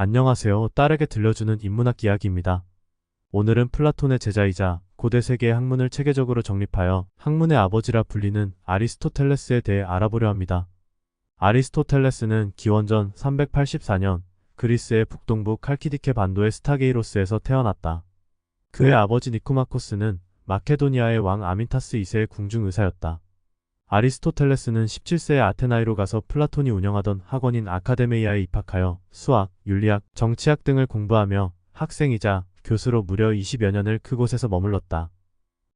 안녕하세요. 딸에게 들려주는 인문학 이야기입니다. 오늘은 플라톤의 제자이자 고대 세계의 학문을 체계적으로 정립하여 학문의 아버지라 불리는 아리스토텔레스에 대해 알아보려 합니다. 아리스토텔레스는 기원전 384년 그리스의 북동부 칼키디케 반도의 스타게이로스에서 태어났다. 그의 아버지 니코마코스는 마케도니아의 왕 아민타스 2세의 궁중의사였다. 아리스토텔레스는 17세에 아테나이로 가서 플라톤이 운영하던 학원인 아카데메이아에 입학하여 수학, 윤리학, 정치학 등을 공부하며 학생이자 교수로 무려 20여 년을 그곳에서 머물렀다.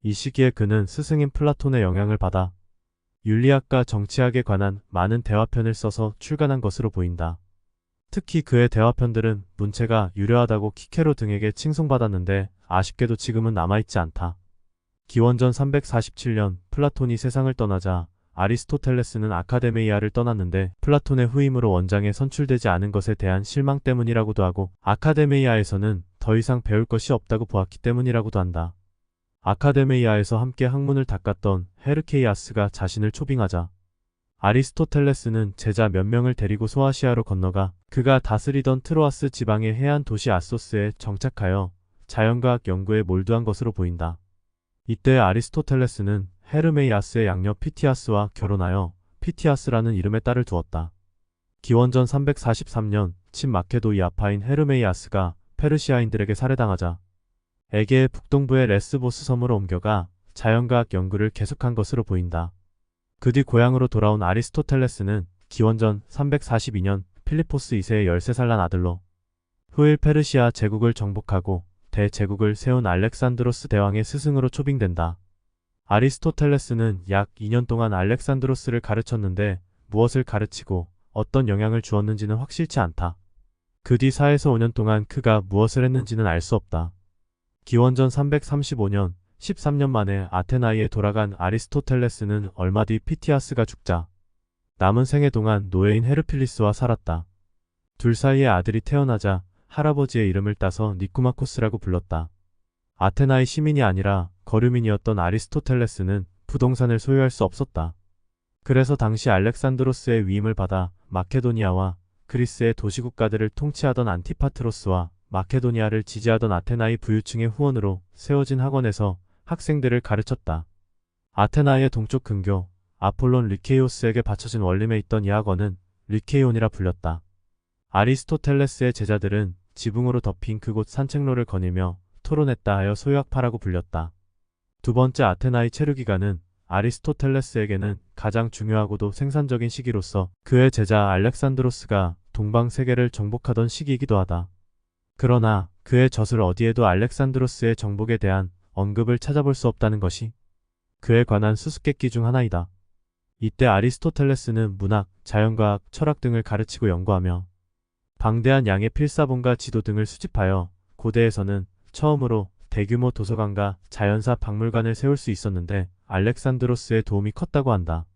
이 시기에 그는 스승인 플라톤의 영향을 받아 윤리학과 정치학에 관한 많은 대화편을 써서 출간한 것으로 보인다. 특히 그의 대화편들은 문체가 유려하다고 키케로 등에게 칭송받았는데 아쉽게도 지금은 남아있지 않다. 기원전 347년 플라톤이 세상을 떠나자 아리스토텔레스는 아카데메이아를 떠났는데 플라톤의 후임으로 원장에 선출되지 않은 것에 대한 실망 때문이라고도 하고 아카데메이아에서는 더 이상 배울 것이 없다고 보았기 때문이라고도 한다. 아카데메이아에서 함께 학문을 닦았던 헤르케이아스가 자신을 초빙하자 아리스토텔레스는 제자 몇 명을 데리고 소아시아로 건너가 그가 다스리던 트로아스 지방의 해안 도시 아소스에 정착하여 자연과학 연구에 몰두한 것으로 보인다. 이때 아리스토텔레스는 헤르메이아스의 양녀 피티아스와 결혼하여 피티아스라는 이름의 딸을 두었다. 기원전 343년 친마케도이아파인 헤르메이아스가 페르시아인들에게 살해당하자 에게의 북동부의 레스보스 섬으로 옮겨가 자연과학 연구를 계속한 것으로 보인다. 그 뒤 고향으로 돌아온 아리스토텔레스는 기원전 342년 필리포스 2세의 13살 난 아들로 후일 페르시아 제국을 정복하고 대제국을 세운 알렉산드로스 대왕의 스승으로 초빙된다. 아리스토텔레스는 약 2년 동안 알렉산드로스를 가르쳤는데 무엇을 가르치고 어떤 영향을 주었는지는 확실치 않다. 그 뒤 4에서 5년 동안 그가 무엇을 했는지는 알 수 없다. 기원전 335년 13년 만에 아테나이에 돌아간 아리스토텔레스는 얼마 뒤 피티아스가 죽자 남은 생애 동안 노예인 헤르필리스와 살았다. 둘 사이에 아들이 태어나자 할아버지의 이름을 따서 니코마코스라고 불렀다. 아테나의 시민이 아니라 거류민이었던 아리스토텔레스는 부동산을 소유할 수 없었다. 그래서 당시 알렉산드로스의 위임을 받아 마케도니아와 그리스의 도시국가들을 통치하던 안티파트로스와 마케도니아를 지지하던 아테나의 부유층의 후원으로 세워진 학원에서 학생들을 가르쳤다. 아테나의 동쪽 근교 아폴론 리케이오스에게 바쳐진 원림에 있던 이 학원은 리케이온이라 불렸다. 아리스토텔레스의 제자들은 지붕으로 덮인 그곳 산책로를 거닐며 토론했다 하여 소유학파라고 불렸다. 두 번째 아테나의 체류기간은 아리스토텔레스에게는 가장 중요하고도 생산적인 시기로서 그의 제자 알렉산드로스가 동방세계를 정복하던 시기이기도 하다. 그러나 그의 젖을 어디에도 알렉산드로스의 정복에 대한 언급을 찾아볼 수 없다는 것이 그에 관한 수수께끼 중 하나이다. 이때 아리스토텔레스는 문학, 자연과학, 철학 등을 가르치고 연구하며 방대한 양의 필사본과 지도 등을 수집하여 고대에서는 처음으로 대규모 도서관과 자연사 박물관을 세울 수 있었는데 알렉산드로스의 도움이 컸다고 한다.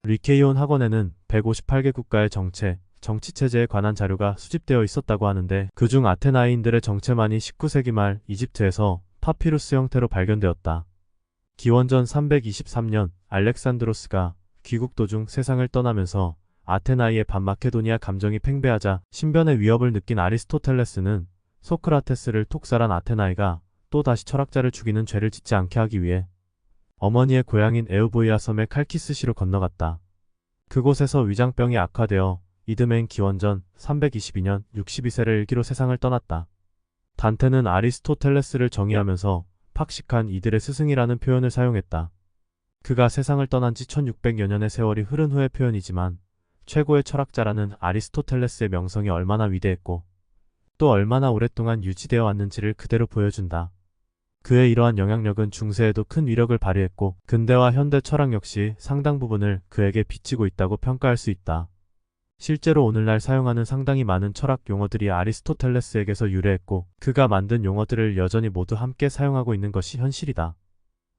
리케이온 학원에는 158개 국가의 정체, 정치체제에 관한 자료가 수집되어 있었다고 하는데 그중 아테나이인들의 정체만이 19세기 말 이집트에서 파피루스 형태로 발견되었다. 기원전 323년 알렉산드로스가 귀국 도중 세상을 떠나면서 아테나이의 반마케도니아 감정이 팽배하자 신변의 위협을 느낀 아리스토텔레스는 소크라테스를 톡살한 아테나이가 또 다시 철학자를 죽이는 죄를 짓지 않게 하기 위해 어머니의 고향인 에우보이아 섬의 칼키스시로 건너갔다. 그곳에서 위장병이 악화되어 이듬해인 기원전 322년 62세를 일기로 세상을 떠났다. 단테는 아리스토텔레스를 정의하면서 팍식한 이들의 스승이라는 표현을 사용했다. 그가 세상을 떠난 지 1600여 년의 세월이 흐른 후의 표현이지만 최고의 철학자라는 아리스토텔레스의 명성이 얼마나 위대했고 또 얼마나 오랫동안 유지되어 왔는지를 그대로 보여준다. 그의 이러한 영향력은 중세에도 큰 위력을 발휘했고 근대와 현대 철학 역시 상당 부분을 그에게 비치고 있다고 평가할 수 있다. 실제로 오늘날 사용하는 상당히 많은 철학 용어들이 아리스토텔레스에게서 유래했고 그가 만든 용어들을 여전히 모두 함께 사용하고 있는 것이 현실이다.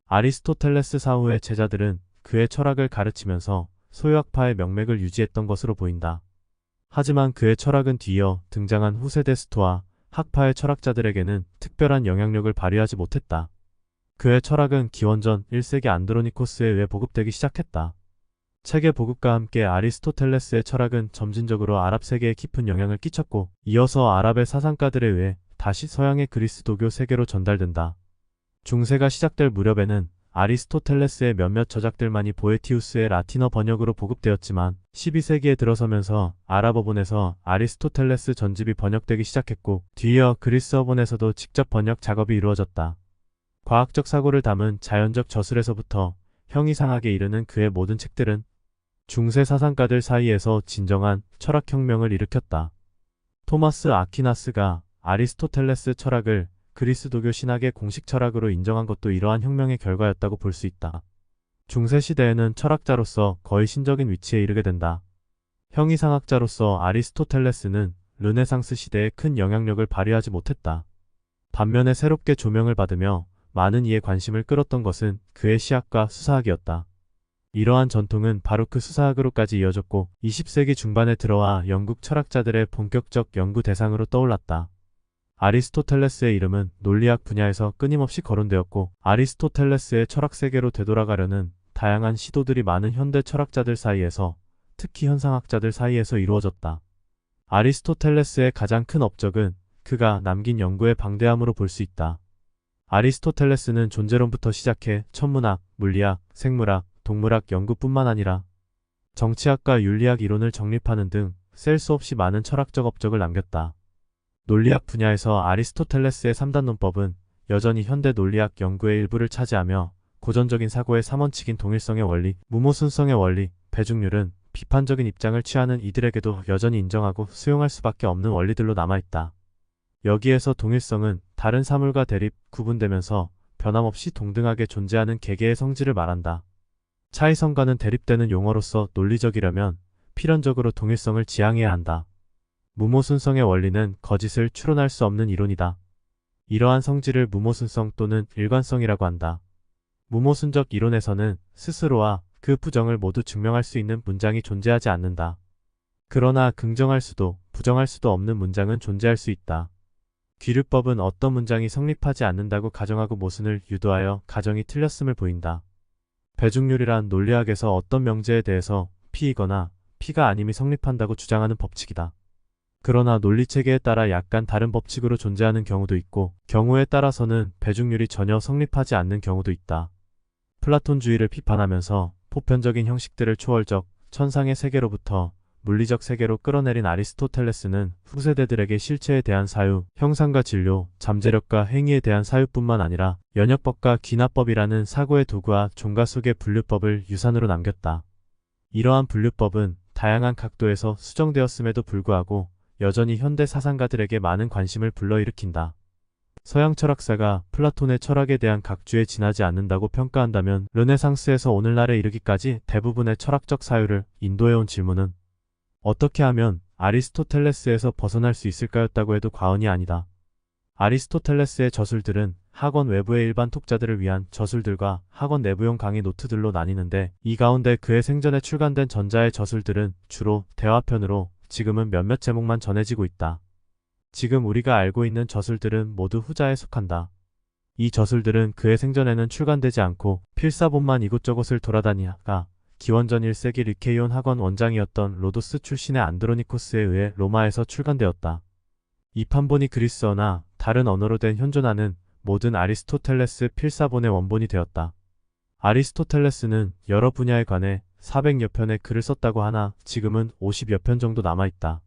아리스토텔레스 사후의 제자들은 그의 철학을 가르치면서 소유학파의 명맥을 유지했던 것으로 보인다. 하지만 그의 철학은 뒤이어 등장한 후세대 스토아 학파의 철학자들에게는 특별한 영향력을 발휘하지 못했다. 그의 철학은 기원전 1세기 안드로니코스에 의해 보급되기 시작했다. 책의 보급과 함께 아리스토텔레스의 철학은 점진적으로 아랍 세계에 깊은 영향을 끼쳤고, 이어서 아랍의 사상가들에 의해 다시 서양의 그리스도교 세계로 전달된다. 중세가 시작될 무렵에는 아리스토텔레스의 몇몇 저작들만이 보에티우스의 라틴어 번역으로 보급되었지만 12세기에 들어서면서 아랍어본에서 아리스토텔레스 전집이 번역되기 시작했고, 뒤이어 그리스어본에서도 직접 번역 작업이 이루어졌다. 과학적 사고를 담은 자연적 저술에서부터 형이상학에 이르는 그의 모든 책들은 중세 사상가들 사이에서 진정한 철학혁명을 일으켰다. 토마스 아퀴나스가 아리스토텔레스 철학을 그리스도교 신학의 공식 철학으로 인정한 것도 이러한 혁명의 결과였다고 볼 수 있다. 중세 시대에는 철학자로서 거의 신적인 위치에 이르게 된다. 형이상학자로서 아리스토텔레스는 르네상스 시대에 큰 영향력을 발휘하지 못했다. 반면에 새롭게 조명을 받으며 많은 이의 관심을 끌었던 것은 그의 시학과 수사학이었다. 이러한 전통은 바로 그 수사학으로까지 이어졌고 20세기 중반에 들어와 영국 철학자들의 본격적 연구 대상으로 떠올랐다. 아리스토텔레스의 이름은 논리학 분야에서 끊임없이 거론되었고, 아리스토텔레스의 철학세계로 되돌아가려는 다양한 시도들이 많은 현대 철학자들 사이에서, 특히 현상학자들 사이에서 이루어졌다. 아리스토텔레스의 가장 큰 업적은 그가 남긴 연구의 방대함으로 볼 수 있다. 아리스토텔레스는 존재론부터 시작해 천문학, 물리학, 생물학, 동물학 연구뿐만 아니라 정치학과 윤리학 이론을 정립하는 등 셀 수 없이 많은 철학적 업적을 남겼다. 논리학 분야에서 아리스토텔레스의 3단 논법은 여전히 현대 논리학 연구의 일부를 차지하며 고전적인 사고의 3원칙인 동일성의 원리, 무모순성의 원리, 배중률은 비판적인 입장을 취하는 이들에게도 여전히 인정하고 수용할 수밖에 없는 원리들로 남아있다. 여기에서 동일성은 다른 사물과 대립, 구분되면서 변함없이 동등하게 존재하는 개개의 성질을 말한다. 차이성과는 대립되는 용어로서 논리적이려면 필연적으로 동일성을 지향해야 한다. 무모순성의 원리는 거짓을 추론할 수 없는 이론이다. 이러한 성질을 무모순성 또는 일관성이라고 한다. 무모순적 이론에서는 스스로와 그 부정을 모두 증명할 수 있는 문장이 존재하지 않는다. 그러나 긍정할 수도 부정할 수도 없는 문장은 존재할 수 있다. 귀류법은 어떤 문장이 성립하지 않는다고 가정하고 모순을 유도하여 가정이 틀렸음을 보인다. 배중률이란 논리학에서 어떤 명제에 대해서 P이거나 P가 아님이 성립한다고 주장하는 법칙이다. 그러나 논리체계에 따라 약간 다른 법칙으로 존재하는 경우도 있고, 경우에 따라서는 배중률이 전혀 성립하지 않는 경우도 있다. 플라톤주의를 비판하면서 보편적인 형식들을 초월적, 천상의 세계로부터 물리적 세계로 끌어내린 아리스토텔레스는 후세대들에게 실체에 대한 사유, 형상과 진료, 잠재력과 행위에 대한 사유뿐만 아니라 연역법과 기납법이라는 사고의 도구와 종가 속의 분류법을 유산으로 남겼다. 이러한 분류법은 다양한 각도에서 수정되었음에도 불구하고 여전히 현대 사상가들에게 많은 관심을 불러일으킨다. 서양 철학사가 플라톤의 철학에 대한 각주에 지나지 않는다고 평가한다면 르네상스에서 오늘날에 이르기까지 대부분의 철학적 사유를 인도해온 질문은 어떻게 하면 아리스토텔레스에서 벗어날 수 있을까였다고 해도 과언이 아니다. 아리스토텔레스의 저술들은 학원 외부의 일반 독자들을 위한 저술들과 학원 내부용 강의 노트들로 나뉘는데, 이 가운데 그의 생전에 출간된 전자의 저술들은 주로 대화편으로 지금은 몇몇 제목만 전해지고 있다. 지금 우리가 알고 있는 저술들은 모두 후자에 속한다. 이 저술들은 그의 생전에는 출간되지 않고 필사본만 이곳저곳을 돌아다니다가 기원전 1세기 르케이온 학원 원장이었던 로도스 출신의 안드로니코스에 의해 로마에서 출간되었다. 이 판본이 그리스어나 다른 언어로 된 현존하는 모든 아리스토텔레스 필사본의 원본이 되었다. 아리스토텔레스는 여러 분야에 관해 400여 편의 글을 썼다고 하나 지금은 50여 편 정도 남아있다.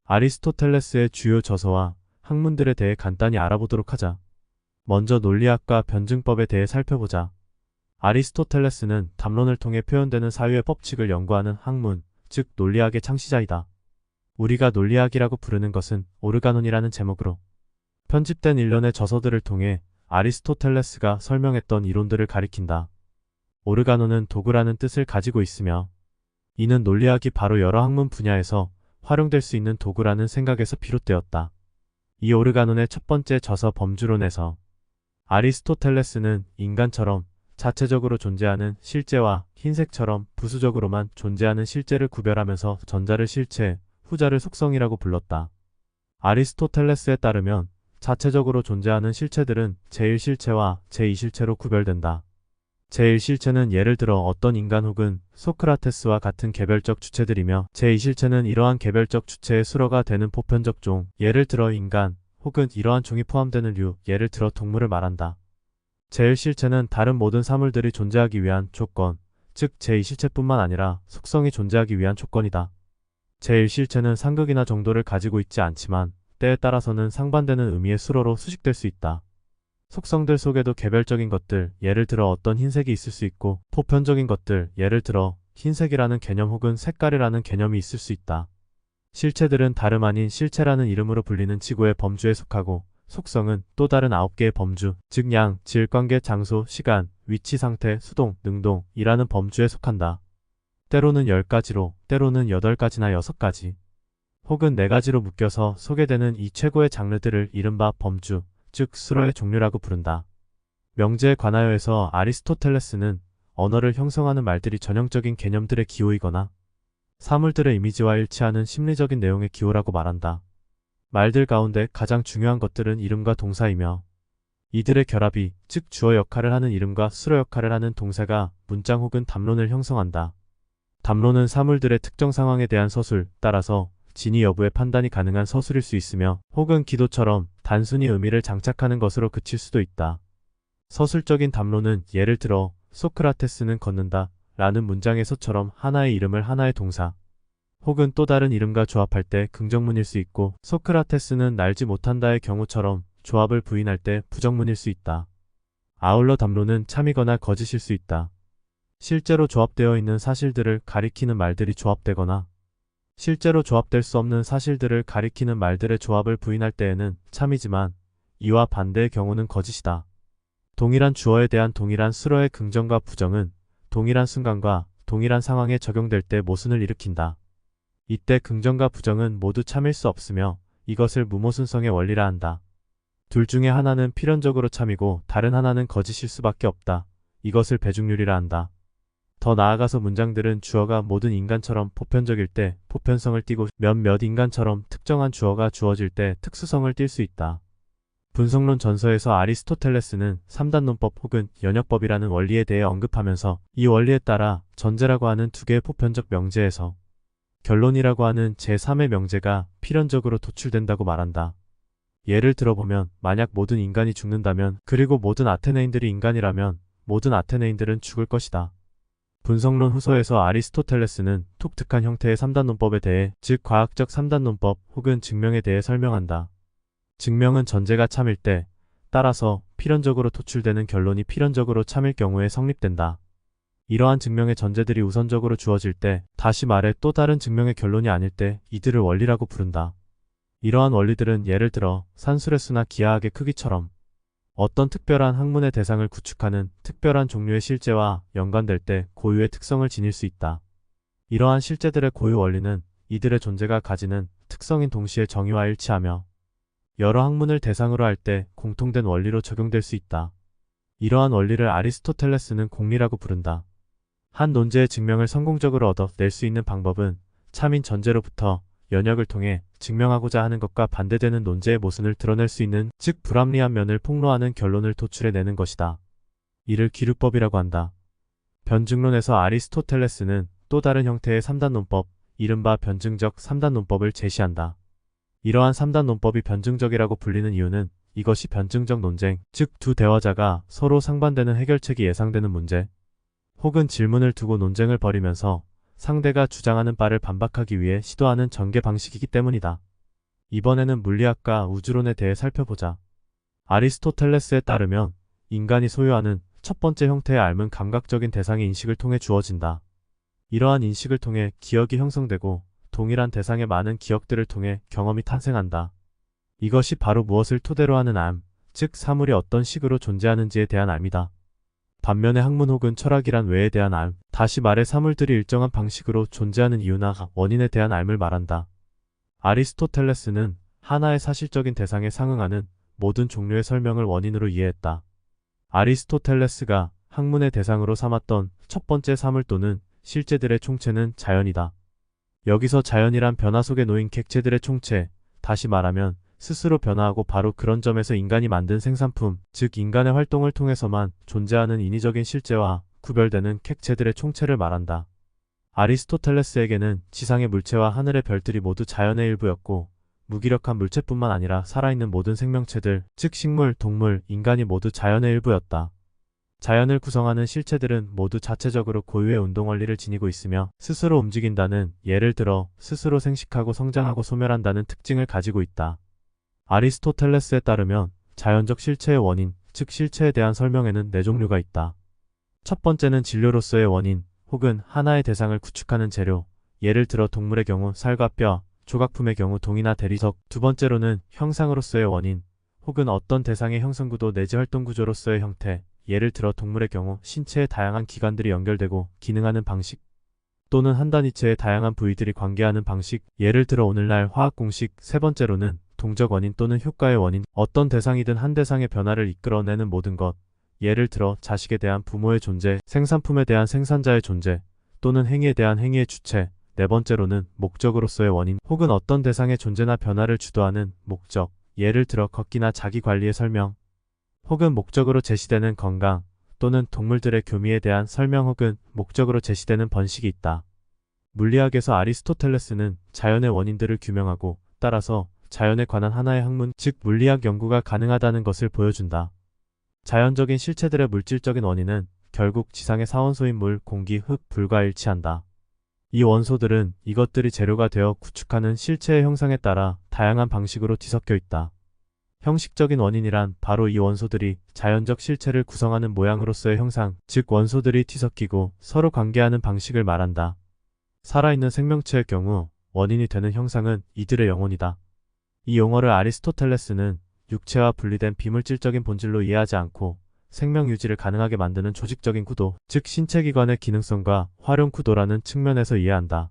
아리스토텔레스의 주요 저서와 학문들에 대해 간단히 알아보도록 하자. 먼저 논리학과 변증법에 대해 살펴보자. 아리스토텔레스는 담론을 통해 표현되는 사유의 법칙을 연구하는 학문, 즉 논리학의 창시자이다. 우리가 논리학이라고 부르는 것은 오르가논이라는 제목으로 편집된 일련의 저서들을 통해 아리스토텔레스가 설명했던 이론들을 가리킨다. 오르가논은 도구라는 뜻을 가지고 있으며, 이는 논리학이 바로 여러 학문 분야에서 활용될 수 있는 도구라는 생각에서 비롯되었다. 이 오르가논의 첫 번째 저서 범주론에서 아리스토텔레스는 인간처럼 자체적으로 존재하는 실제와 흰색처럼 부수적으로만 존재하는 실제를 구별하면서 전자를 실체, 후자를 속성이라고 불렀다. 아리스토텔레스에 따르면 자체적으로 존재하는 실체들은 제1실체와 제2실체로 구별된다. 제1실체는 예를 들어 어떤 인간 혹은 소크라테스와 같은 개별적 주체들이며 제2실체는 이러한 개별적 주체의 수로가 되는 보편적 종, 예를 들어 인간 혹은 이러한 종이 포함되는 류, 예를 들어 동물을 말한다. 제1실체는 다른 모든 사물들이 존재하기 위한 조건, 즉 제2실체뿐만 아니라 속성이 존재하기 위한 조건이다. 제1실체는 상극이나 정도를 가지고 있지 않지만 때에 따라서는 상반되는 의미의 수로로 수식될 수 있다. 속성들 속에도 개별적인 것들, 예를 들어 어떤 흰색이 있을 수 있고 보편적인 것들, 예를 들어 흰색이라는 개념 혹은 색깔이라는 개념이 있을 수 있다. 실체들은 다름 아닌 실체라는 이름으로 불리는 지구의 범주에 속하고 속성은 또 다른 9개의 범주, 즉 양, 질, 관계, 장소, 시간, 위치, 상태, 수동, 능동이라는 범주에 속한다. 때로는 10가지로, 때로는 8가지나 6가지, 혹은 4가지로 묶여서 소개되는 이 최고의 장르들을 이른바 범주, 즉 수로의 종류라고 부른다. 명제에 관하여에서 아리스토텔레스는 언어를 형성하는 말들이 전형적인 개념들의 기호이거나 사물들의 이미지와 일치하는 심리적인 내용의 기호라고 말한다. 말들 가운데 가장 중요한 것들은 이름과 동사이며 이들의 결합이, 즉 주어 역할을 하는 이름과 수로 역할을 하는 동사가 문장 혹은 담론을 형성한다. 담론은 사물들의 특정 상황에 대한 서술, 따라서 진위 여부의 판단이 가능한 서술일 수 있으며 혹은 기도처럼 단순히 의미를 장착하는 것으로 그칠 수도 있다. 서술적인 담론은 예를 들어 소크라테스는 걷는다 라는 문장에서처럼 하나의 이름을 하나의 동사 혹은 또 다른 이름과 조합할 때 긍정문일 수 있고 소크라테스는 날지 못한다의 경우처럼 조합을 부인할 때 부정문일 수 있다. 아울러 담론은 참이거나 거짓일 수 있다. 실제로 조합되어 있는 사실들을 가리키는 말들이 조합되거나 실제로 조합될 수 없는 사실들을 가리키는 말들의 조합을 부인할 때에는 참이지만 이와 반대의 경우는 거짓이다. 동일한 주어에 대한 동일한 수로의 긍정과 부정은 동일한 순간과 동일한 상황에 적용될 때 모순을 일으킨다. 이때 긍정과 부정은 모두 참일 수 없으며 이것을 무모순성의 원리라 한다. 둘 중에 하나는 필연적으로 참이고 다른 하나는 거짓일 수밖에 없다. 이것을 배중률이라 한다. 더 나아가서 문장들은 주어가 모든 인간처럼 보편적일 때 보편성을 띠고 몇몇 인간처럼 특정한 주어가 주어질 때 특수성을 띌 수 있다. 분석론 전서에서 아리스토텔레스는 3단 논법 혹은 연역법이라는 원리에 대해 언급하면서 이 원리에 따라 전제라고 하는 두 개의 보편적 명제에서 결론이라고 하는 제3의 명제가 필연적으로 도출된다고 말한다. 예를 들어보면 만약 모든 인간이 죽는다면 그리고 모든 아테네인들이 인간이라면 모든 아테네인들은 죽을 것이다. 분석론 후서에서 아리스토텔레스는 독특한 형태의 3단 논법에 대해 즉 과학적 3단 논법 혹은 증명에 대해 설명한다. 증명은 전제가 참일 때 따라서 필연적으로 도출되는 결론이 필연적으로 참일 경우에 성립된다. 이러한 증명의 전제들이 우선적으로 주어질 때 다시 말해 또 다른 증명의 결론이 아닐 때 이들을 원리라고 부른다. 이러한 원리들은 예를 들어 산술의 수나 기하학의 크기처럼 어떤 특별한 학문의 대상을 구축하는 특별한 종류의 실제와 연관될 때 고유의 특성을 지닐 수 있다. 이러한 실제들의 고유 원리는 이들의 존재가 가지는 특성인 동시에 정의와 일치하며 여러 학문을 대상으로 할 때 공통된 원리로 적용될 수 있다. 이러한 원리를 아리스토텔레스는 공리라고 부른다. 한 논제의 증명을 성공적으로 얻어낼 수 있는 방법은 참인 전제로부터 연역을 통해 증명하고자 하는 것과 반대되는 논제의 모순을 드러낼 수 있는 즉 불합리한 면을 폭로하는 결론을 도출해내는 것이다. 이를 기류법이라고 한다. 변증론에서 아리스토텔레스는 또 다른 형태의 3단 논법, 이른바 변증적 3단 논법을 제시한다. 이러한 3단 논법이 변증적이라고 불리는 이유는 이것이 변증적 논쟁, 즉 두 대화자가 서로 상반되는 해결책이 예상되는 문제 혹은 질문을 두고 논쟁을 벌이면서 상대가 주장하는 바를 반박하기 위해 시도하는 전개 방식이기 때문이다. 이번에는 물리학과 우주론에 대해 살펴보자. 아리스토텔레스에 따르면 인간이 소유하는 첫 번째 형태의 알은 감각적인 대상의 인식을 통해 주어진다. 이러한 인식을 통해 기억이 형성되고 동일한 대상의 많은 기억들을 통해 경험이 탄생한다. 이것이 바로 무엇을 토대로 하는 알, 즉 사물이 어떤 식으로 존재하는지에 대한 알이다. 반면에 학문 혹은 철학이란 왜에 대한 알, 다시 말해 사물들이 일정한 방식으로 존재하는 이유나 원인에 대한 알을 말한다. 아리스토텔레스는 하나의 사실적인 대상에 상응하는 모든 종류의 설명을 원인으로 이해했다. 아리스토텔레스가 학문의 대상으로 삼았던 첫 번째 사물 또는 실제들의 총체는 자연이다. 여기서 자연이란 변화 속에 놓인 객체들의 총체, 다시 말하면 스스로 변화하고 바로 그런 점에서 인간이 만든 생산품, 즉 인간의 활동을 통해서만 존재하는 인위적인 실제와 구별되는 객체들의 총체를 말한다. 아리스토텔레스에게는 지상의 물체와 하늘의 별들이 모두 자연의 일부였고 무기력한 물체뿐만 아니라 살아있는 모든 생명체들, 즉 식물, 동물, 인간이 모두 자연의 일부였다. 자연을 구성하는 실체들은 모두 자체적으로 고유의 운동 원리를 지니고 있으며 스스로 움직인다는, 예를 들어 스스로 생식하고 성장하고 소멸한다는 특징을 가지고 있다. 아리스토텔레스에 따르면 자연적 실체의 원인, 즉 실체에 대한 설명에는 네 종류가 있다. 첫 번째는 진료로서의 원인, 혹은 하나의 대상을 구축하는 재료, 예를 들어 동물의 경우 살과 뼈, 조각품의 경우 동이나 대리석. 두 번째로는 형상으로서의 원인, 혹은 어떤 대상의 형성구도 내지 활동구조로서의 형태, 예를 들어 동물의 경우 신체의 다양한 기관들이 연결되고 기능하는 방식, 또는 한 단위체의 다양한 부위들이 관계하는 방식, 예를 들어 오늘날 화학 공식. 세 번째로는 동적 원인 또는 효과의 원인, 어떤 대상이든 한 대상의 변화를 이끌어내는 모든 것, 예를 들어 자식에 대한 부모의 존재, 생산품에 대한 생산자의 존재, 또는 행위에 대한 행위의 주체. 네 번째로는 목적으로서의 원인, 혹은 어떤 대상의 존재나 변화를 주도하는 목적, 예를 들어 걷기나 자기 관리의 설명, 혹은 목적으로 제시되는 건강, 또는 동물들의 교미에 대한 설명 혹은 목적으로 제시되는 번식이 있다. 물리학에서 아리스토텔레스는 자연의 원인들을 규명하고 따라서 자연에 관한 하나의 학문, 즉 물리학 연구가 가능하다는 것을 보여준다. 자연적인 실체들의 물질적인 원인은 결국 지상의 사원소인 물, 공기, 흙, 불과 일치한다. 이 원소들은 이것들이 재료가 되어 구축하는 실체의 형상에 따라 다양한 방식으로 뒤섞여 있다. 형식적인 원인이란 바로 이 원소들이 자연적 실체를 구성하는 모양으로서의 형상, 즉 원소들이 뒤섞이고 서로 관계하는 방식을 말한다. 살아있는 생명체의 경우 원인이 되는 형상은 이들의 영혼이다. 이 용어를 아리스토텔레스는 육체와 분리된 비물질적인 본질로 이해하지 않고 생명 유지를 가능하게 만드는 조직적인 구도, 즉 신체기관의 기능성과 활용 구도라는 측면에서 이해한다.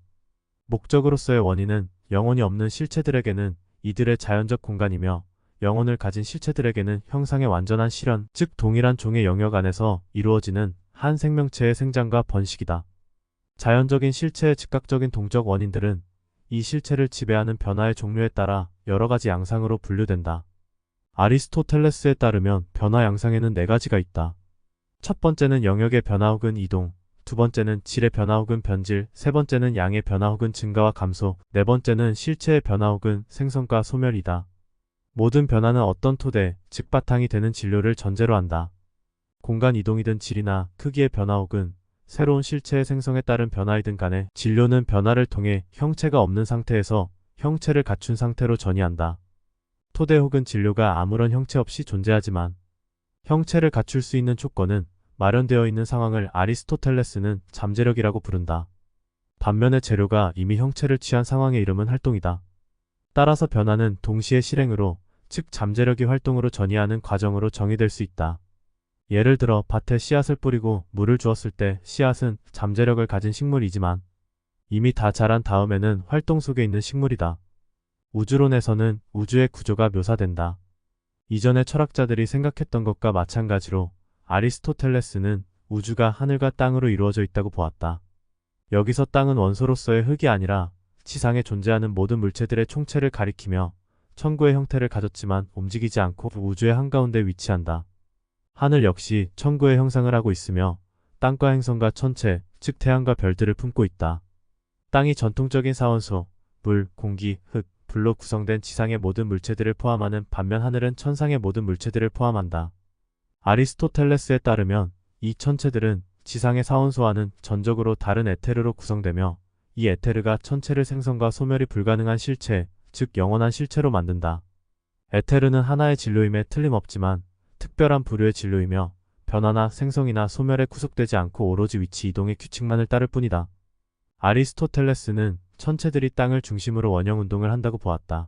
목적으로서의 원인은 영혼이 없는 실체들에게는 이들의 자연적 공간이며 영혼을 가진 실체들에게는 형상의 완전한 실현, 즉 동일한 종의 영역 안에서 이루어지는 한 생명체의 생장과 번식이다. 자연적인 실체의 즉각적인 동적 원인들은 이 실체를 지배하는 변화의 종류에 따라 여러 가지 양상으로 분류된다. 아리스토텔레스에 따르면 변화 양상에는 네 가지가 있다. 첫 번째는 영역의 변화 혹은 이동, 두 번째는 질의 변화 혹은 변질, 세 번째는 양의 변화 혹은 증가와 감소, 네 번째는 실체의 변화 혹은 생성과 소멸이다. 모든 변화는 어떤 토대, 즉 바탕이 되는 진료를 전제로 한다. 공간 이동이든 질이나 크기의 변화 혹은 새로운 실체의 생성에 따른 변화이든 간에 진료는 변화를 통해 형체가 없는 상태에서 형체를 갖춘 상태로 전이한다. 토대 혹은 진료가 아무런 형체 없이 존재하지만 형체를 갖출 수 있는 조건은 마련되어 있는 상황을 아리스토텔레스는 잠재력이라고 부른다. 반면에 재료가 이미 형체를 취한 상황에 이르면 활동이다. 따라서 변화는 동시에 실행으로, 즉 잠재력이 활동으로 전이하는 과정으로 정의될 수 있다. 예를 들어 밭에 씨앗을 뿌리고 물을 주었을 때 씨앗은 잠재력을 가진 식물이지만 이미 다 자란 다음에는 활동 속에 있는 식물이다. 우주론에서는 우주의 구조가 묘사된다. 이전의 철학자들이 생각했던 것과 마찬가지로 아리스토텔레스는 우주가 하늘과 땅으로 이루어져 있다고 보았다. 여기서 땅은 원소로서의 흙이 아니라 지상에 존재하는 모든 물체들의 총체를 가리키며 천구의 형태를 가졌지만 움직이지 않고 우주의 한가운데 위치한다. 하늘 역시 천구의 형상을 하고 있으며 땅과 행성과 천체, 즉 태양과 별들을 품고 있다. 땅이 전통적인 사원소, 물, 공기, 흙, 불로 구성된 지상의 모든 물체들을 포함하는 반면 하늘은 천상의 모든 물체들을 포함한다. 아리스토텔레스에 따르면 이 천체들은 지상의 사원소와는 전적으로 다른 에테르로 구성되며 이 에테르가 천체를 생성과 소멸이 불가능한 실체, 즉 영원한 실체로 만든다. 에테르는 하나의 진료임에 틀림없지만 특별한 부류의 진료이며 변화나 생성이나 소멸에 구속되지 않고 오로지 위치 이동의 규칙만을 따를 뿐이다. 아리스토텔레스는 천체들이 땅을 중심으로 원형 운동을 한다고 보았다.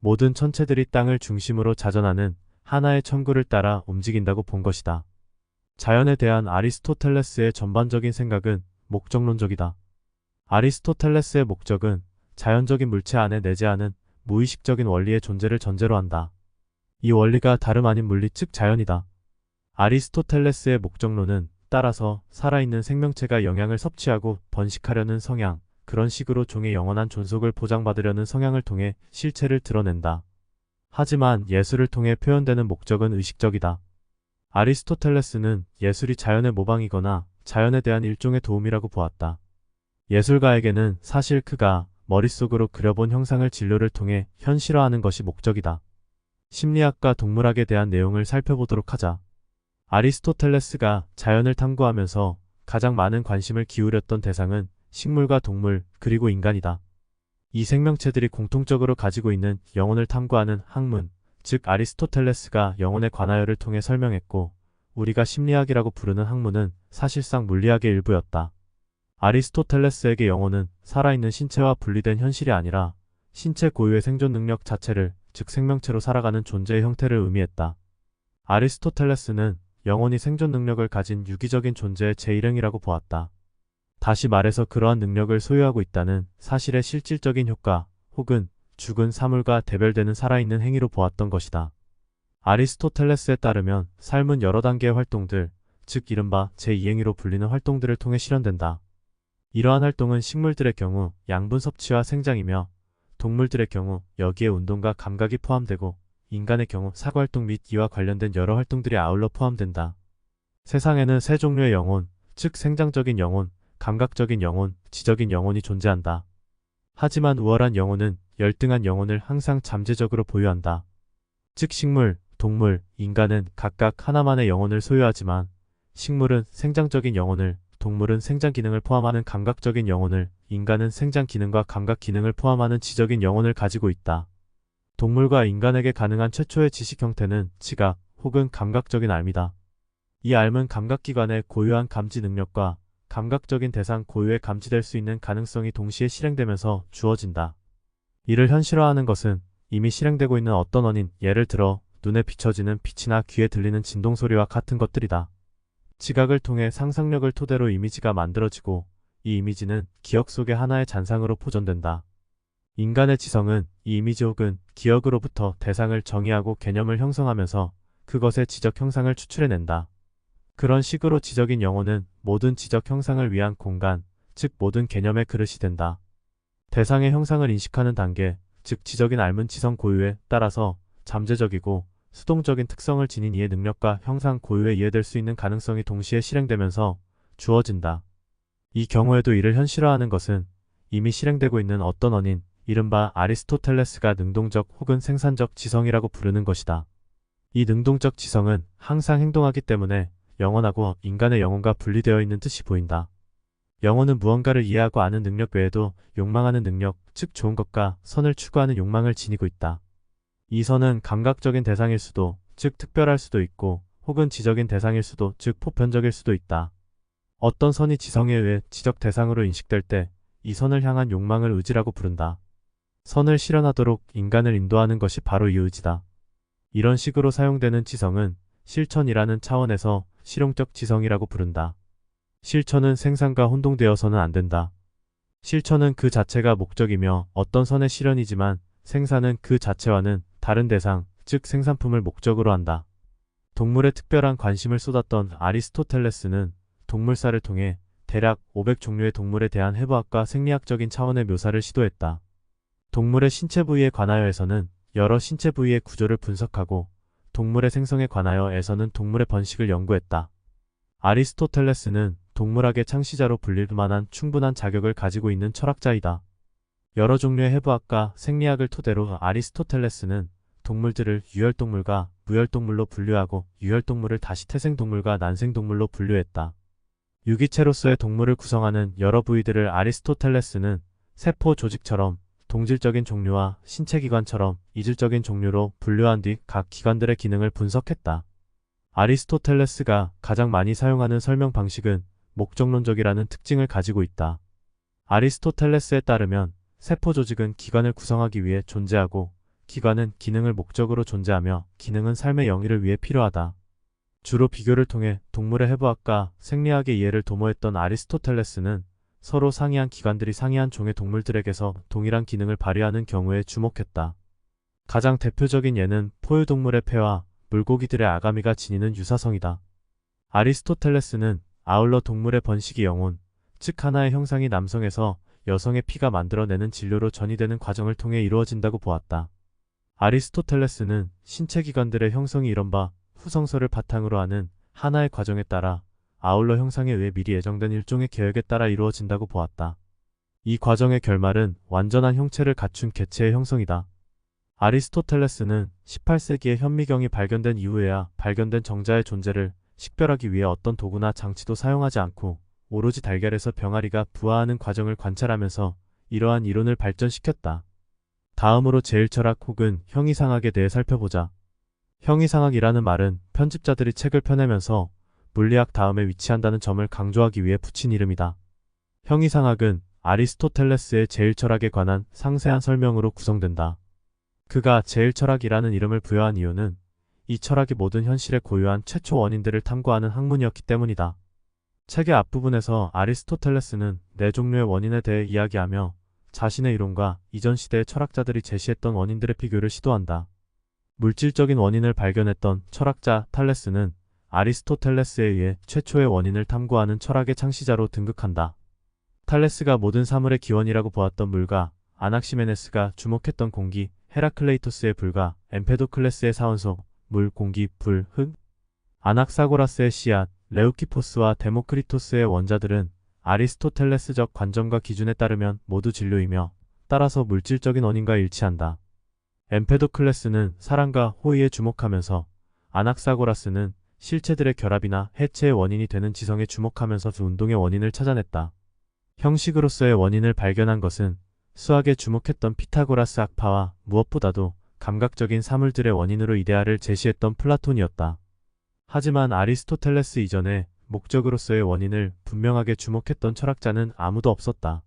모든 천체들이 땅을 중심으로 자전하는 하나의 천구를 따라 움직인다고 본 것이다. 자연에 대한 아리스토텔레스의 전반적인 생각은 목적론적이다. 아리스토텔레스의 목적은 자연적인 물체 안에 내재하는 무의식적인 원리의 존재를 전제로 한다. 이 원리가 다름 아닌 물리 즉 자연이다. 아리스토텔레스의 목적론은 따라서 살아있는 생명체가 영양을 섭취하고 번식하려는 성향, 그런 식으로 종의 영원한 존속을 보장받으려는 성향을 통해 실체를 드러낸다. 하지만 예술을 통해 표현되는 목적은 의식적이다. 아리스토텔레스는 예술이 자연의 모방이거나 자연에 대한 일종의 도움이라고 보았다. 예술가에게는 사실 그가 머릿속으로 그려본 형상을 진료를 통해 현실화하는 것이 목적이다. 심리학과 동물학에 대한 내용을 살펴보도록 하자. 아리스토텔레스가 자연을 탐구하면서 가장 많은 관심을 기울였던 대상은 식물과 동물, 그리고 인간이다. 이 생명체들이 공통적으로 가지고 있는 영혼을 탐구하는 학문, 즉 아리스토텔레스가 영혼의 관하여를 통해 설명했고, 우리가 심리학이라고 부르는 학문은 사실상 물리학의 일부였다. 아리스토텔레스에게 영혼은 살아있는 신체와 분리된 현실이 아니라 신체 고유의 생존 능력 자체를, 즉 생명체로 살아가는 존재의 형태를 의미했다. 아리스토텔레스는 영혼이 생존 능력을 가진 유기적인 존재의 제1행이라고 보았다. 다시 말해서 그러한 능력을 소유하고 있다는 사실의 실질적인 효과 혹은 죽은 사물과 대별되는 살아있는 행위로 보았던 것이다. 아리스토텔레스에 따르면 삶은 여러 단계의 활동들, 즉 이른바 제2행위로 불리는 활동들을 통해 실현된다. 이러한 활동은 식물들의 경우 양분 섭취와 생장이며, 동물들의 경우 여기에 운동과 감각이 포함되고, 인간의 경우 사고활동 및 이와 관련된 여러 활동들이 아울러 포함된다. 세상에는 세 종류의 영혼, 즉 생장적인 영혼, 감각적인 영혼, 지적인 영혼이 존재한다. 하지만 우월한 영혼은 열등한 영혼을 항상 잠재적으로 보유한다. 즉 식물, 동물, 인간은 각각 하나만의 영혼을 소유하지만 식물은 생장적인 영혼을, 동물은 생장 기능을 포함하는 감각적인 영혼을, 인간은 생장 기능과 감각 기능을 포함하는 지적인 영혼을 가지고 있다. 동물과 인간에게 가능한 최초의 지식 형태는 시각 혹은 감각적인 알미다. 이 알은 감각기관의 고유한 감지 능력과 감각적인 대상 고유에 감지될 수 있는 가능성이 동시에 실행되면서 주어진다. 이를 현실화하는 것은 이미 실행되고 있는 어떤 원인, 예를 들어 눈에 비춰지는 빛이나 귀에 들리는 진동소리와 같은 것들이다. 지각을 통해 상상력을 토대로 이미지가 만들어지고, 이 이미지는 기억 속의 하나의 잔상으로 보존된다. 인간의 지성은 이 이미지 혹은 기억으로부터 대상을 정의하고 개념을 형성하면서 그것의 지적 형상을 추출해낸다. 그런 식으로 지적인 영혼은 모든 지적 형상을 위한 공간, 즉 모든 개념의 그릇이 된다. 대상의 형상을 인식하는 단계, 즉 지적인 알문 지성 고유에 따라서 잠재적이고 수동적인 특성을 지닌 이의 능력과 형상 고유에 이해될 수 있는 가능성이 동시에 실행되면서 주어진다. 이 경우에도 이를 현실화하는 것은 이미 실행되고 있는 어떤 원인, 이른바 아리스토텔레스가 능동적 혹은 생산적 지성이라고 부르는 것이다. 이 능동적 지성은 항상 행동하기 때문에 영혼하고 인간의 영혼과 분리되어 있는 뜻이 보인다. 영혼은 무언가를 이해하고 아는 능력 외에도 욕망하는 능력, 즉 좋은 것과 선을 추구하는 욕망을 지니고 있다. 이 선은 감각적인 대상일 수도, 즉 특별할 수도 있고, 혹은 지적인 대상일 수도, 즉 보편적일 수도 있다. 어떤 선이 지성에 의해 지적 대상으로 인식될 때 이 선을 향한 욕망을 의지라고 부른다. 선을 실현하도록 인간을 인도하는 것이 바로 이 의지다. 이런 식으로 사용되는 지성은 실천이라는 차원에서 실용적 지성이라고 부른다. 실천은 생산과 혼동되어서는 안 된다. 실천은 그 자체가 목적이며 어떤 선의 실현이지만 생산은 그 자체와는 다른 대상, 즉 생산품을 목적으로 한다. 동물에 특별한 관심을 쏟았던 아리스토텔레스는 동물사를 통해 대략 500종류의 동물에 대한 해부학과 생리학적인 차원의 묘사를 시도했다. 동물의 신체 부위에 관하여에서는 여러 신체 부위의 구조를 분석하고, 동물의 생성에 관하여에서는 동물의 번식을 연구했다. 아리스토텔레스는 동물학의 창시자로 불릴 만한 충분한 자격을 가지고 있는 철학자이다. 여러 종류의 해부학과 생리학을 토대로 아리스토텔레스는 동물들을 유혈동물과 무혈동물로 분류하고 유혈동물을 다시 태생동물과 난생동물로 분류했다. 유기체로서의 동물을 구성하는 여러 부위들을 아리스토텔레스는 세포 조직처럼 동질적인 종류와 신체기관처럼 이질적인 종류로 분류한 뒤 각 기관들의 기능을 분석했다. 아리스토텔레스가 가장 많이 사용하는 설명 방식은 목적론적이라는 특징을 가지고 있다. 아리스토텔레스에 따르면 세포 조직은 기관을 구성하기 위해 존재하고, 기관은 기능을 목적으로 존재하며 기능은 삶의 영위를 위해 필요하다. 주로 비교를 통해 동물의 해부학과 생리학의 이해를 도모했던 아리스토텔레스는 서로 상이한 기관들이 상이한 종의 동물들에게서 동일한 기능을 발휘하는 경우에 주목했다. 가장 대표적인 예는 포유동물의 폐와 물고기들의 아가미가 지니는 유사성이다. 아리스토텔레스는 아울러 동물의 번식이 영혼, 즉 하나의 형상이 남성에서 여성의 피가 만들어내는 진료로 전이되는 과정을 통해 이루어진다고 보았다. 아리스토텔레스는 신체 기관들의 형성이 이른바 후성서를 바탕으로 하는 하나의 과정에 따라 아울러 형상에 의해 미리 예정된 일종의 계획에 따라 이루어진다고 보았다. 이 과정의 결말은 완전한 형체를 갖춘 개체의 형성이다. 아리스토텔레스는 18세기에 현미경이 발견된 이후에야 발견된 정자의 존재를 식별하기 위해 어떤 도구나 장치도 사용하지 않고 오로지 달걀에서 병아리가 부화하는 과정을 관찰하면서 이러한 이론을 발전시켰다. 다음으로 제일철학 혹은 형이상학에 대해 살펴보자. 형이상학이라는 말은 편집자들이 책을 펴내면서 물리학 다음에 위치한다는 점을 강조하기 위해 붙인 이름이다. 형이상학은 아리스토텔레스의 제일철학에 관한 상세한 설명으로 구성된다. 그가 제일철학이라는 이름을 부여한 이유는 이 철학이 모든 현실의 고유한 최초 원인들을 탐구하는 학문이었기 때문이다. 책의 앞부분에서 아리스토텔레스는 네 종류의 원인에 대해 이야기하며 자신의 이론과 이전 시대의 철학자들이 제시했던 원인들의 비교를 시도한다. 물질적인 원인을 발견했던 철학자 탈레스는 아리스토텔레스에 의해 최초의 원인을 탐구하는 철학의 창시자로 등극한다. 탈레스가 모든 사물의 기원이라고 보았던 물과 아낙시메네스가 주목했던 공기, 헤라클레이토스의 불과 엠페도클레스의 사원소, 물, 공기, 불, 흙, 아낙사고라스의 씨앗, 레우키포스와 데모크리토스의 원자들은 아리스토텔레스적 관점과 기준에 따르면 모두 진료이며 따라서 물질적인 원인과 일치한다. 엠페도클레스는 사랑과 호의에 주목하면서 아낙사고라스는 실체들의 결합이나 해체의 원인이 되는 지성에 주목하면서 운동의 원인을 찾아냈다. 형식으로서의 원인을 발견한 것은 수학에 주목했던 피타고라스 학파와 무엇보다도 감각적인 사물들의 원인으로 이데아를 제시했던 플라톤이었다. 하지만 아리스토텔레스 이전에 목적으로서의 원인을 분명하게 주목했던 철학자는 아무도 없었다.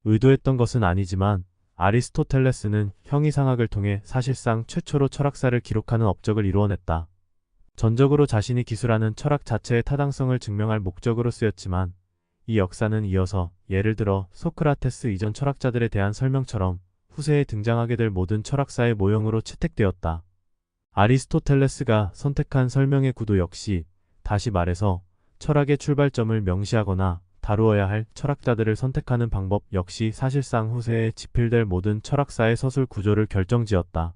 의도했던 것은 아니지만 아리스토텔레스는 형이상학을 통해 사실상 최초로 철학사를 기록하는 업적을 이루어냈다. 전적으로 자신이 기술하는 철학 자체의 타당성을 증명할 목적으로 쓰였지만 이 역사는 이어서 예를 들어 소크라테스 이전 철학자들에 대한 설명처럼 후세에 등장하게 될 모든 철학사의 모형으로 채택되었다. 아리스토텔레스가 선택한 설명의 구도 역시 다시 말해서 철학의 출발점을 명시하거나 다루어야 할 철학자들을 선택하는 방법 역시 사실상 후세에 집필될 모든 철학사의 서술 구조를 결정지었다.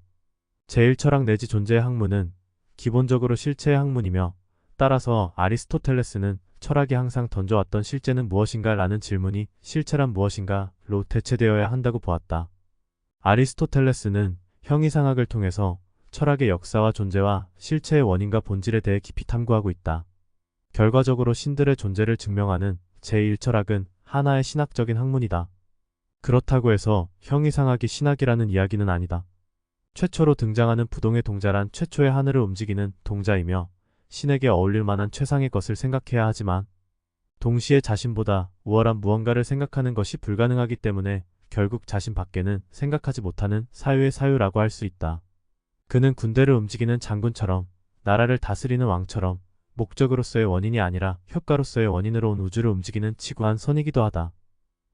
제1철학 내지 존재의 학문은 기본적으로 실체의 학문이며 따라서 아리스토텔레스는 철학이 항상 던져왔던 실제는 무엇인가 라는 질문이 실체란 무엇인가로 대체되어야 한다고 보았다. 아리스토텔레스는 형이상학을 통해서 철학의 역사와 존재와 실체의 원인과 본질에 대해 깊이 탐구하고 있다. 결과적으로 신들의 존재를 증명하는 제1철학은 하나의 신학적인 학문이다. 그렇다고 해서 형이상학이 신학이라는 이야기는 아니다. 최초로 등장하는 부동의 동자란 최초의 하늘을 움직이는 동자이며 신에게 어울릴 만한 최상의 것을 생각해야 하지만 동시에 자신보다 우월한 무언가를 생각하는 것이 불가능하기 때문에 결국 자신 밖에는 생각하지 못하는 사유의 사유라고 할 수 있다. 그는 군대를 움직이는 장군처럼 나라를 다스리는 왕처럼 목적으로서의 원인이 아니라 효과로서의 원인으로 온 우주를 움직이는 치구한 선이기도 하다.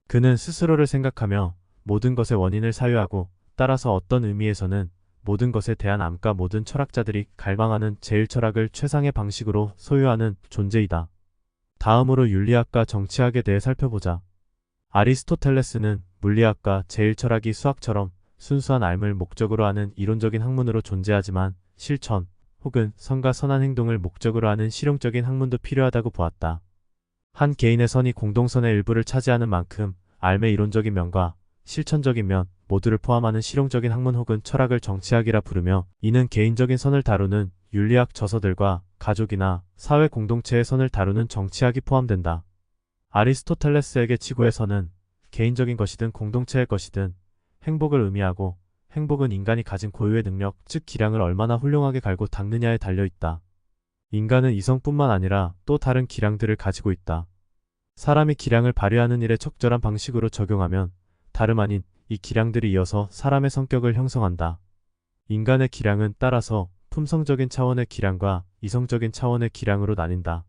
그는 스스로를 생각하며 모든 것의 원인을 사유하고 따라서 어떤 의미에서는 모든 것에 대한 암과 모든 철학자들이 갈망하는 제1철학을 최상의 방식으로 소유하는 존재이다. 다음으로 윤리학과 정치학에 대해 살펴보자. 아리스토텔레스는 물리학과 제1철학이 수학처럼 순수한 삶을 목적으로 하는 이론적인 학문으로 존재하지만 실천 혹은 선과 선한 행동을 목적으로 하는 실용적인 학문도 필요하다고 보았다. 한 개인의 선이 공동선의 일부를 차지하는 만큼 삶의 이론적인 면과 실천적인 면 모두를 포함하는 실용적인 학문 혹은 철학을 정치학이라 부르며 이는 개인적인 선을 다루는 윤리학 저서들과 가족이나 사회 공동체의 선을 다루는 정치학이 포함된다. 아리스토텔레스에게 지구의 선은 개인적인 것이든 공동체의 것이든 행복을 의미하고 행복은 인간이 가진 고유의 능력, 즉 기량을 얼마나 훌륭하게 갈고 닦느냐에 달려있다. 인간은 이성뿐만 아니라 또 다른 기량들을 가지고 있다. 사람이 기량을 발휘하는 일에 적절한 방식으로 적용하면 다름 아닌 이 기량들이 이어서 사람의 성격을 형성한다. 인간의 기량은 따라서 품성적인 차원의 기량과 이성적인 차원의 기량으로 나뉜다.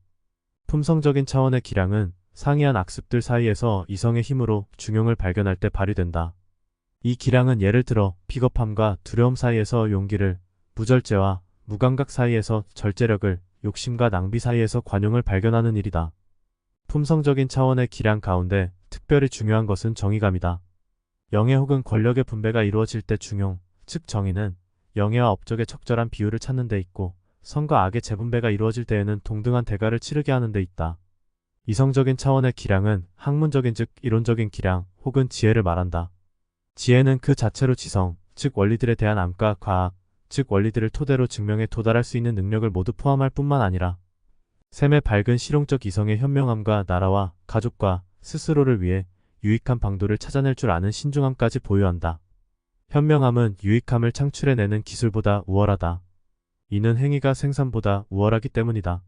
품성적인 차원의 기량은 상이한 악습들 사이에서 이성의 힘으로 중용을 발견할 때 발휘된다. 이 기량은 예를 들어 비겁함과 두려움 사이에서 용기를, 무절제와 무감각 사이에서 절제력을, 욕심과 낭비 사이에서 관용을 발견하는 일이다. 품성적인 차원의 기량 가운데 특별히 중요한 것은 정의감이다. 영예 혹은 권력의 분배가 이루어질 때 중용, 즉 정의는 영예와 업적의 적절한 비율을 찾는 데 있고 선과 악의 재분배가 이루어질 때에는 동등한 대가를 치르게 하는 데 있다. 이성적인 차원의 기량은 학문적인 즉 이론적인 기량 혹은 지혜를 말한다. 지혜는 그 자체로 지성, 즉 원리들에 대한 암과 과학, 즉 원리들을 토대로 증명에 도달할 수 있는 능력을 모두 포함할 뿐만 아니라 샘의 밝은 실용적 이성의 현명함과 나라와 가족과 스스로를 위해 유익한 방도를 찾아낼 줄 아는 신중함까지 보유한다. 현명함은 유익함을 창출해내는 기술보다 우월하다. 이는 행위가 생산보다 우월하기 때문이다.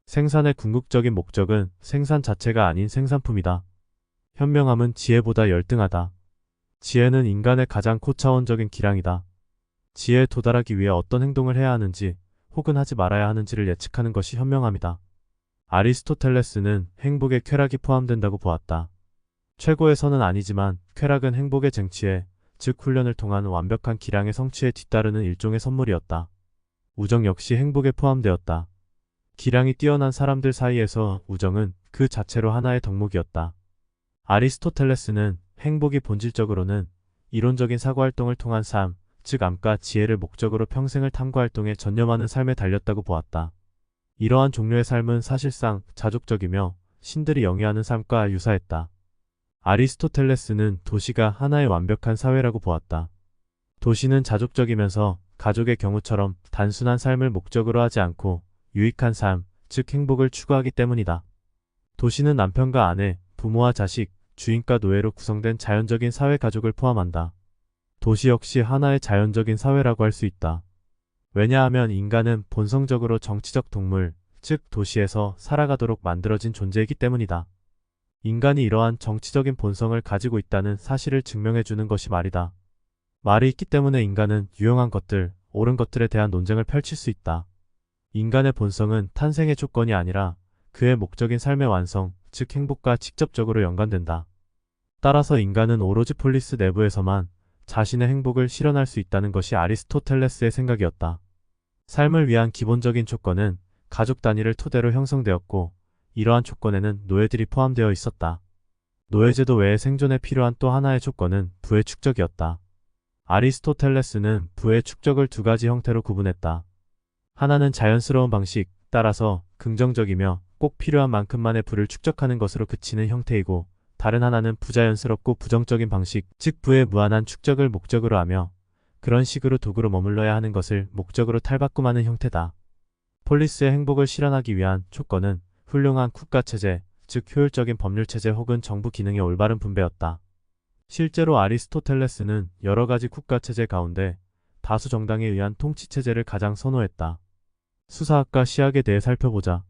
생산의 궁극적인 목적은 생산 자체가 아닌 생산품이다. 현명함은 지혜보다 열등하다. 지혜는 인간의 가장 고차원적인 기량이다. 지혜에 도달하기 위해 어떤 행동을 해야 하는지 혹은 하지 말아야 하는지를 예측하는 것이 현명함이다. 아리스토텔레스는 행복에 쾌락이 포함된다고 보았다. 최고의 선은 아니지만 쾌락은 행복의 쟁취에, 즉 훈련을 통한 완벽한 기량의 성취에 뒤따르는 일종의 선물이었다. 우정 역시 행복에 포함되었다. 기량이 뛰어난 사람들 사이에서 우정은 그 자체로 하나의 덕목이었다. 아리스토텔레스는 행복이 본질적으로는 이론적인 사고활동을 통한 삶, 즉 암과 지혜를 목적으로 평생을 탐구활동에 전념하는 삶에 달렸다고 보았다. 이러한 종류의 삶은 사실상 자족적이며 신들이 영위하는 삶과 유사했다. 아리스토텔레스는 도시가 하나의 완벽한 사회라고 보았다. 도시는 자족적이면서 가족의 경우처럼 단순한 삶을 목적으로 하지 않고 유익한 삶, 즉 행복을 추구하기 때문이다. 도시는 남편과 아내, 부모와 자식, 주인과 노예로 구성된 자연적인 사회 가족을 포함한다. 도시 역시 하나의 자연적인 사회라고 할 수 있다. 왜냐하면 인간은 본성적으로 정치적 동물, 즉 도시에서 살아가도록 만들어진 존재이기 때문이다. 인간이 이러한 정치적인 본성을 가지고 있다는 사실을 증명해주는 것이 말이다. 말이 있기 때문에 인간은 유용한 것들, 옳은 것들에 대한 논쟁을 펼칠 수 있다. 인간의 본성은 탄생의 조건이 아니라 그의 목적인 삶의 완성, 즉 행복과 직접적으로 연관된다. 따라서 인간은 오로지 폴리스 내부에서만 자신의 행복을 실현할 수 있다는 것이 아리스토텔레스의 생각이었다. 삶을 위한 기본적인 조건은 가족 단위를 토대로 형성되었고 이러한 조건에는 노예들이 포함되어 있었다. 노예제도 외에 생존에 필요한 또 하나의 조건은 부의 축적이었다. 아리스토텔레스는 부의 축적을 두 가지 형태로 구분했다. 하나는 자연스러운 방식, 따라서 긍정적이며 꼭 필요한 만큼만의 부를 축적하는 것으로 그치는 형태이고 다른 하나는 부자연스럽고 부정적인 방식, 즉 부의 무한한 축적을 목적으로 하며 그런 식으로 도구로 머물러야 하는 것을 목적으로 탈바꿈하는 형태다. 폴리스의 행복을 실현하기 위한 조건은 훌륭한 국가체제, 즉 효율적인 법률체제 혹은 정부 기능의 올바른 분배였다. 실제로 아리스토텔레스는 여러 가지 국가체제 가운데 다수 정당에 의한 통치체제를 가장 선호했다. 수사학과 시학에 대해 살펴보자.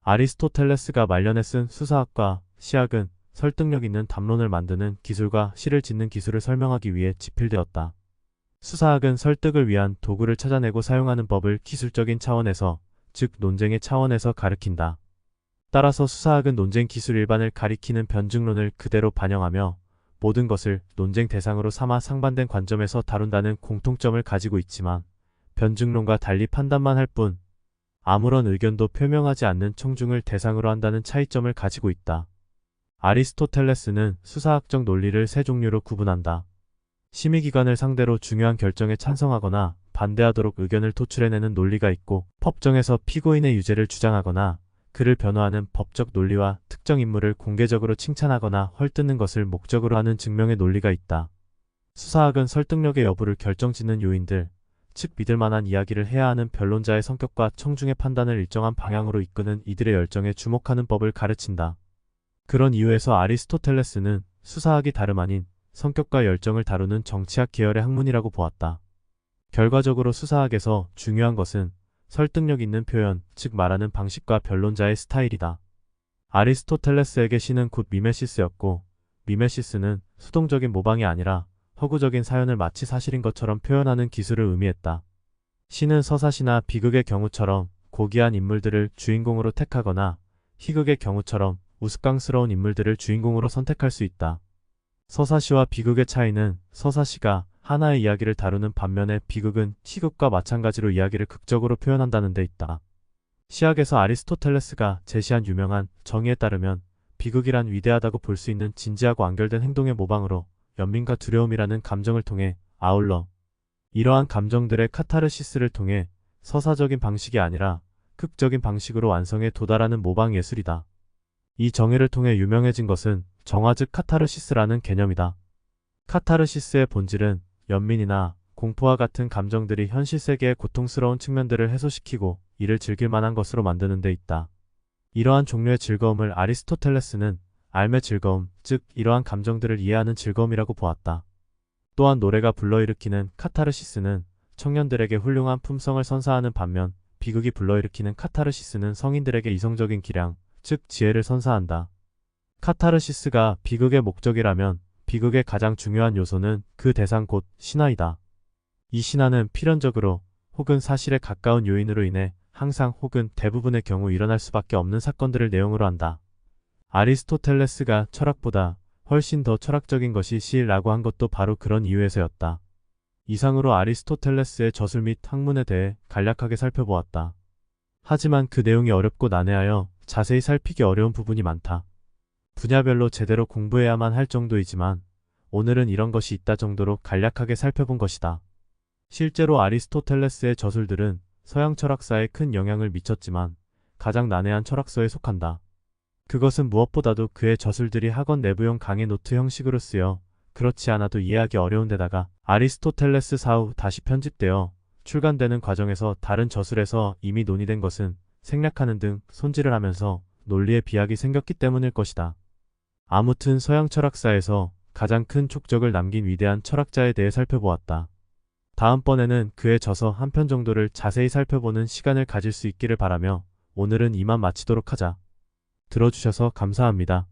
아리스토텔레스가 말년에 쓴 수사학과 시학은 설득력 있는 담론을 만드는 기술과 시를 짓는 기술을 설명하기 위해 집필되었다. 수사학은 설득을 위한 도구를 찾아내고 사용하는 법을 기술적인 차원에서, 즉 논쟁의 차원에서 가리킨다. 따라서 수사학은 논쟁 기술 일반을 가리키는 변증론을 그대로 반영하며 모든 것을 논쟁 대상으로 삼아 상반된 관점에서 다룬다는 공통점을 가지고 있지만 변증론과 달리 판단만 할 뿐 아무런 의견도 표명하지 않는 청중을 대상으로 한다는 차이점을 가지고 있다. 아리스토텔레스는 수사학적 논리를 세 종류로 구분한다. 심의기관을 상대로 중요한 결정에 찬성하거나 반대하도록 의견을 도출해내는 논리가 있고 법정에서 피고인의 유죄를 주장하거나 그를 변호하는 법적 논리와 특정 인물을 공개적으로 칭찬하거나 헐뜯는 것을 목적으로 하는 증명의 논리가 있다. 수사학은 설득력의 여부를 결정짓는 요인들, 즉 믿을 만한 이야기를 해야 하는 변론자의 성격과 청중의 판단을 일정한 방향으로 이끄는 이들의 열정에 주목하는 법을 가르친다. 그런 이유에서 아리스토텔레스는 수사학이 다름 아닌 성격과 열정을 다루는 정치학 계열의 학문이라고 보았다. 결과적으로 수사학에서 중요한 것은 설득력 있는 표현, 즉 말하는 방식과 변론자의 스타일이다. 아리스토텔레스에게 시는 곧 미메시스였고 미메시스는 수동적인 모방이 아니라 허구적인 사연을 마치 사실인 것처럼 표현하는 기술을 의미했다. 시는 서사시나 비극의 경우처럼 고귀한 인물들을 주인공으로 택하거나 희극의 경우처럼 우스꽝스러운 인물들을 주인공으로 선택할 수 있다. 서사시와 비극의 차이는 서사시가 하나의 이야기를 다루는 반면에 비극은 희극과 마찬가지로 이야기를 극적으로 표현한다는 데 있다. 시학에서 아리스토텔레스가 제시한 유명한 정의에 따르면 비극이란 위대하다고 볼 수 있는 진지하고 완결된 행동의 모방으로 연민과 두려움이라는 감정을 통해 아울러 이러한 감정들의 카타르시스를 통해 서사적인 방식이 아니라 극적인 방식으로 완성에 도달하는 모방 예술이다. 이 정의를 통해 유명해진 것은 정화 즉 카타르시스라는 개념이다. 카타르시스의 본질은 연민이나 공포와 같은 감정들이 현실 세계의 고통스러운 측면들을 해소시키고 이를 즐길 만한 것으로 만드는 데 있다. 이러한 종류의 즐거움을 아리스토텔레스는 삶의 즐거움, 즉 이러한 감정들을 이해하는 즐거움이라고 보았다. 또한 노래가 불러일으키는 카타르시스는 청년들에게 훌륭한 품성을 선사하는 반면 비극이 불러일으키는 카타르시스는 성인들에게 이성적인 기량, 즉 지혜를 선사한다. 카타르시스가 비극의 목적이라면 비극의 가장 중요한 요소는 그 대상 곧 신화이다. 이 신화는 필연적으로 혹은 사실에 가까운 요인으로 인해 항상 혹은 대부분의 경우 일어날 수밖에 없는 사건들을 내용으로 한다. 아리스토텔레스가 철학보다 훨씬 더 철학적인 것이 시라고 한 것도 바로 그런 이유에서였다. 이상으로 아리스토텔레스의 저술 및 학문에 대해 간략하게 살펴보았다. 하지만 그 내용이 어렵고 난해하여 자세히 살피기 어려운 부분이 많다. 분야별로 제대로 공부해야만 할 정도이지만 오늘은 이런 것이 있다 정도로 간략하게 살펴본 것이다. 실제로 아리스토텔레스의 저술들은 서양 철학사에 큰 영향을 미쳤지만 가장 난해한 철학서에 속한다. 그것은 무엇보다도 그의 저술들이 학원 내부용 강의 노트 형식으로 쓰여 그렇지 않아도 이해하기 어려운 데다가 아리스토텔레스 사후 다시 편집되어 출간되는 과정에서 다른 저술에서 이미 논의된 것은 생략하는 등 손질을 하면서 논리의 비약이 생겼기 때문일 것이다. 아무튼 서양 철학사에서 가장 큰 촉적을 남긴 위대한 철학자에 대해 살펴보았다. 다음번에는 그의 저서 한 편 정도를 자세히 살펴보는 시간을 가질 수 있기를 바라며 오늘은 이만 마치도록 하자. 들어주셔서 감사합니다.